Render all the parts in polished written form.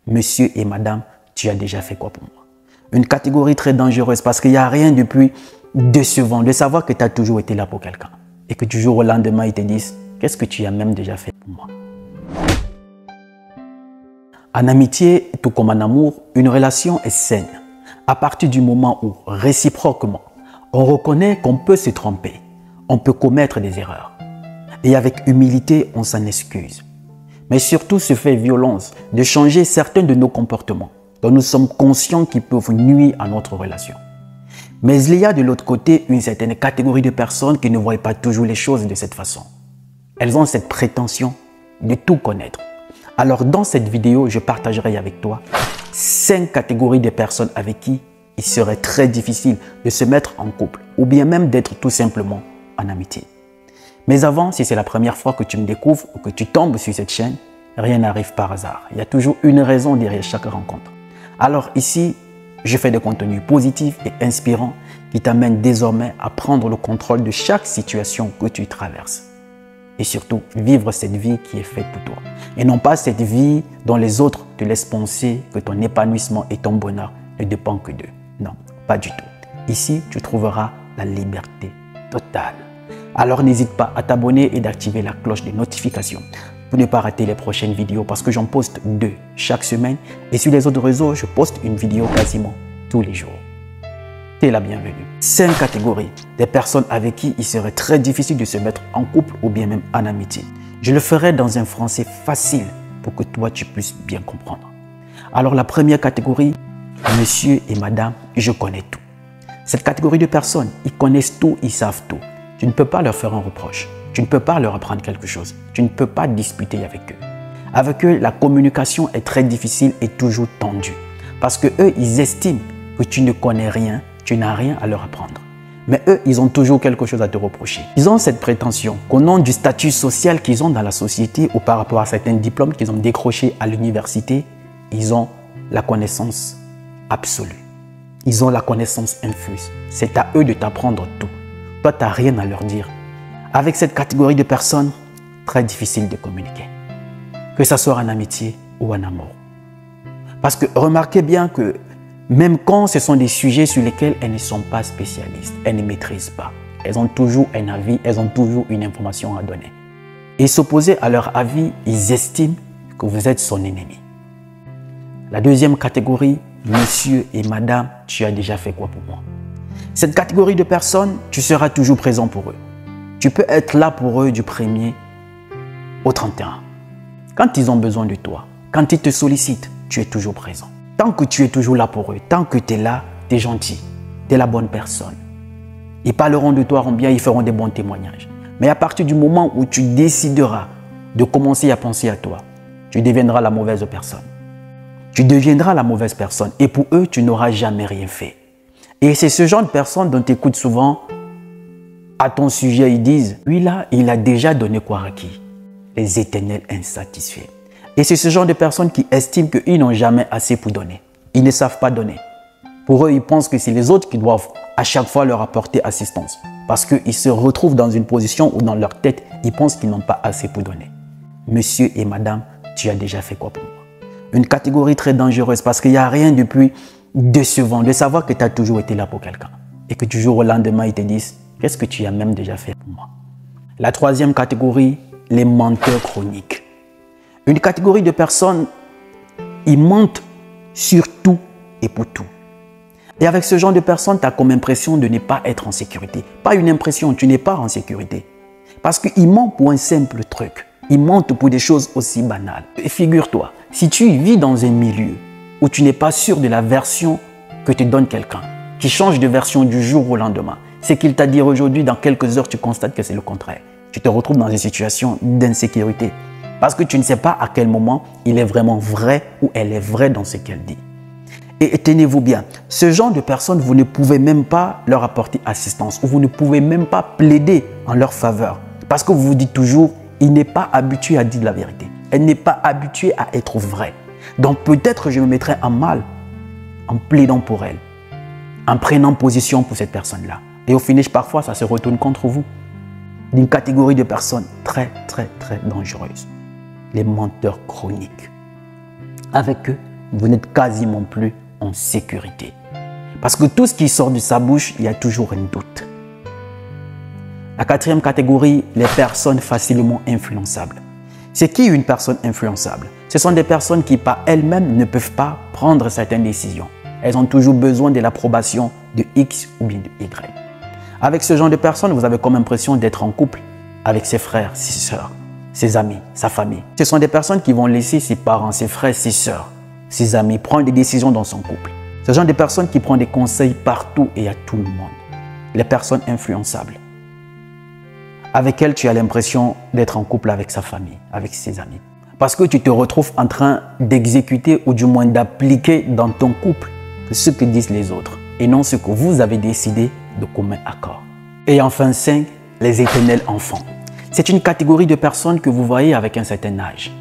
Monsieur et madame, tu as déjà fait quoi pour moi? Une catégorie très dangereuse parce qu'il n'y a rien de plus décevant de savoir que tu as toujours été là pour quelqu'un et que du jour au lendemain, ils te disent « Qu'est-ce que tu as même déjà fait pour moi ?» En amitié, tout comme en amour, une relation est saine à partir du moment où, réciproquement, on reconnaît qu'on peut se tromper, on peut commettre des erreurs. Et avec humilité, on s'en excuse. Mais surtout se fait violence de changer certains de nos comportements dont nous sommes conscients qu'ils peuvent nuire à notre relation. Mais il y a de l'autre côté une certaine catégorie de personnes qui ne voient pas toujours les choses de cette façon. Elles ont cette prétention de tout connaître. Alors dans cette vidéo, je partagerai avec toi 5 catégories de personnes avec qui il serait très difficile de se mettre en couple ou bien même d'être tout simplement en amitié. Mais avant, si c'est la première fois que tu me découvres ou que tu tombes sur cette chaîne, rien n'arrive par hasard. Il y a toujours une raison derrière chaque rencontre. Alors ici, je fais des contenus positifs et inspirants qui t'amènent désormais à prendre le contrôle de chaque situation que tu traverses. Et surtout, vivre cette vie qui est faite pour toi. Et non pas cette vie dont les autres te laissent penser que ton épanouissement et ton bonheur ne dépendent que d'eux. Non, pas du tout. Ici, tu trouveras la liberté totale. Alors n'hésite pas à t'abonner et d'activer la cloche de notification pour ne pas rater les prochaines vidéos parce que j'en poste 2 chaque semaine et sur les autres réseaux, je poste une vidéo quasiment tous les jours. T'es la bienvenue. 5 catégories des personnes avec qui il serait très difficile de se mettre en couple ou bien même en amitié. Je le ferai dans un français facile pour que toi tu puisses bien comprendre. Alors la première catégorie, monsieur et madame, je connais tout. Cette catégorie de personnes, ils connaissent tout, ils savent tout. Tu ne peux pas leur faire un reproche. Tu ne peux pas leur apprendre quelque chose. Tu ne peux pas discuter avec eux. Avec eux, la communication est très difficile et toujours tendue. Parce que eux, ils estiment que tu ne connais rien, tu n'as rien à leur apprendre. Mais eux, ils ont toujours quelque chose à te reprocher. Ils ont cette prétention qu'au nom du statut social qu'ils ont dans la société ou par rapport à certains diplômes qu'ils ont décrochés à l'université, ils ont la connaissance absolue. Ils ont la connaissance infuse. C'est à eux de t'apprendre tout. Toi, tu n'as rien à leur dire. Avec cette catégorie de personnes, très difficile de communiquer. Que ce soit en amitié ou en amour. Parce que remarquez bien que même quand ce sont des sujets sur lesquels elles ne sont pas spécialistes, elles ne maîtrisent pas. Elles ont toujours un avis, elles ont toujours une information à donner. Et s'opposer à leur avis, ils estiment que vous êtes son ennemi. La deuxième catégorie, monsieur et madame, tu as déjà fait quoi pour moi? Cette catégorie de personnes, tu seras toujours présent pour eux. Tu peux être là pour eux du 1er au 31. Quand ils ont besoin de toi, quand ils te sollicitent, tu es toujours présent. Tant que tu es toujours là pour eux, tant que tu es là, tu es gentil, tu es la bonne personne. Ils parleront de toi en bien, ils feront des bons témoignages. Mais à partir du moment où tu décideras de commencer à penser à toi, tu deviendras la mauvaise personne. Tu deviendras la mauvaise personne et pour eux, tu n'auras jamais rien fait. Et c'est ce genre de personnes dont tu écoutes souvent à ton sujet, ils disent « Lui là, il a déjà donné quoi à qui ?» Les éternels insatisfaits. Et c'est ce genre de personnes qui estiment qu'ils n'ont jamais assez pour donner. Ils ne savent pas donner. Pour eux, ils pensent que c'est les autres qui doivent à chaque fois leur apporter assistance. Parce qu'ils se retrouvent dans une position où dans leur tête, ils pensent qu'ils n'ont pas assez pour donner. Monsieur et madame, tu as déjà fait quoi pour moi? Une catégorie très dangereuse parce qu'il n'y a rien de plus décevant de savoir que tu as toujours été là pour quelqu'un. Et que du jour au lendemain, ils te disent « Qu'est-ce que tu as même déjà fait pour moi ?» La troisième catégorie, les menteurs chroniques. Une catégorie de personnes, ils mentent sur tout et pour tout. Et avec ce genre de personnes, tu as comme impression de ne pas être en sécurité. Pas une impression, tu n'es pas en sécurité. Parce qu'ils mentent pour un simple truc. Ils mentent pour des choses aussi banales. Et figure-toi, si tu vis dans un milieu où tu n'es pas sûr de la version que te donne quelqu'un, qui change de version du jour au lendemain, c'est qu'il t'a dit aujourd'hui, dans quelques heures, tu constates que c'est le contraire. Tu te retrouves dans une situation d'insécurité. Parce que tu ne sais pas à quel moment il est vraiment vrai ou elle est vraie dans ce qu'elle dit. Et tenez-vous bien, ce genre de personnes, vous ne pouvez même pas leur apporter assistance ou vous ne pouvez même pas plaider en leur faveur. Parce que vous vous dites toujours, il n'est pas habitué à dire la vérité. Elle n'est pas habituée à être vraie. Donc peut-être je me mettrai en mal en plaidant pour elle, en prenant position pour cette personne-là. Et au finish, parfois, ça se retourne contre vous. D'une catégorie de personnes très dangereuses. Les menteurs chroniques. Avec eux, vous n'êtes quasiment plus en sécurité. Parce que tout ce qui sort de sa bouche, il y a toujours un doute. La quatrième catégorie, les personnes facilement influençables. C'est qui une personne influençable? Ce sont des personnes qui par elles-mêmes ne peuvent pas prendre certaines décisions. Elles ont toujours besoin de l'approbation de X ou bien de Y. Avec ce genre de personnes, vous avez comme impression d'être en couple avec ses frères, ses sœurs, ses amis, sa famille. Ce sont des personnes qui vont laisser ses parents, ses frères, ses sœurs, ses amis prendre des décisions dans son couple. Ce sont des personnes qui prennent des conseils partout et à tout le monde. Les personnes influençables. Avec elles, tu as l'impression d'être en couple avec sa famille, avec ses amis. Parce que tu te retrouves en train d'exécuter ou du moins d'appliquer dans ton couple ce que disent les autres et non ce que vous avez décidé de commun accord. Et enfin 5, les éternels enfants. C'est une catégorie de personnes que vous voyez avec un certain âge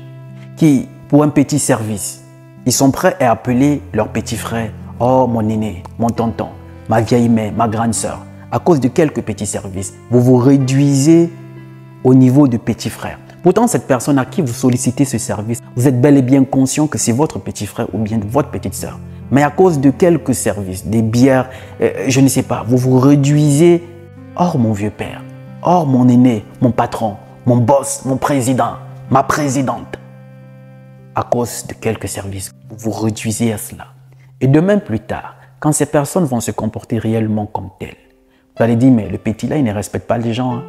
qui, pour un petit service, ils sont prêts à appeler leur petit frère, oh mon aîné, mon tonton, ma vieille mère, ma grande sœur. À cause de quelques petits services, vous vous réduisez au niveau de petit frère. Pourtant, cette personne à qui vous sollicitez ce service, vous êtes bel et bien conscient que c'est votre petit frère ou bien votre petite sœur. Mais à cause de quelques services, des bières, je ne sais pas, vous vous réduisez, oh mon vieux père, oh mon aîné, mon patron, mon boss, mon président, ma présidente. À cause de quelques services, vous vous réduisez à cela. Et demain plus tard, quand ces personnes vont se comporter réellement comme telles, vous allez dire, mais le petit là, il ne respecte pas les gens. Hein.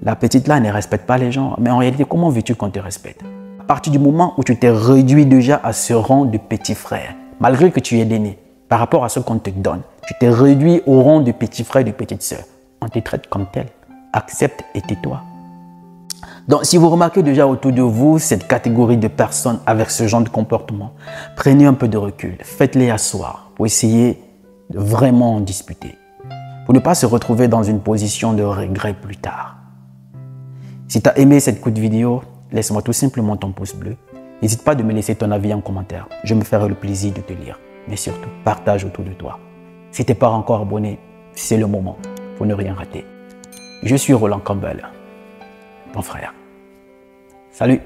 La petite là, elle ne respecte pas les gens. Mais en réalité, comment veux-tu qu'on te respecte? À partir du moment où tu t'es réduit déjà à ce rang de petit frère, malgré que tu es l'aîné, par rapport à ce qu'on te donne, tu t'es réduit au rang de petit frère et de petite sœur. On te traite comme tel. Accepte et tais-toi. Donc, si vous remarquez déjà autour de vous cette catégorie de personnes avec ce genre de comportement, prenez un peu de recul, faites-les asseoir pour essayer de vraiment en discuter, pour ne pas se retrouver dans une position de regret plus tard. Si tu as aimé cette courte vidéo, laisse-moi tout simplement ton pouce bleu. N'hésite pas de me laisser ton avis en commentaire, je me ferai le plaisir de te lire. Mais surtout, partage autour de toi. Si tu n'es pas encore abonné, c'est le moment pour ne rien rater. Je suis Roland Campbell, ton frère. Salut!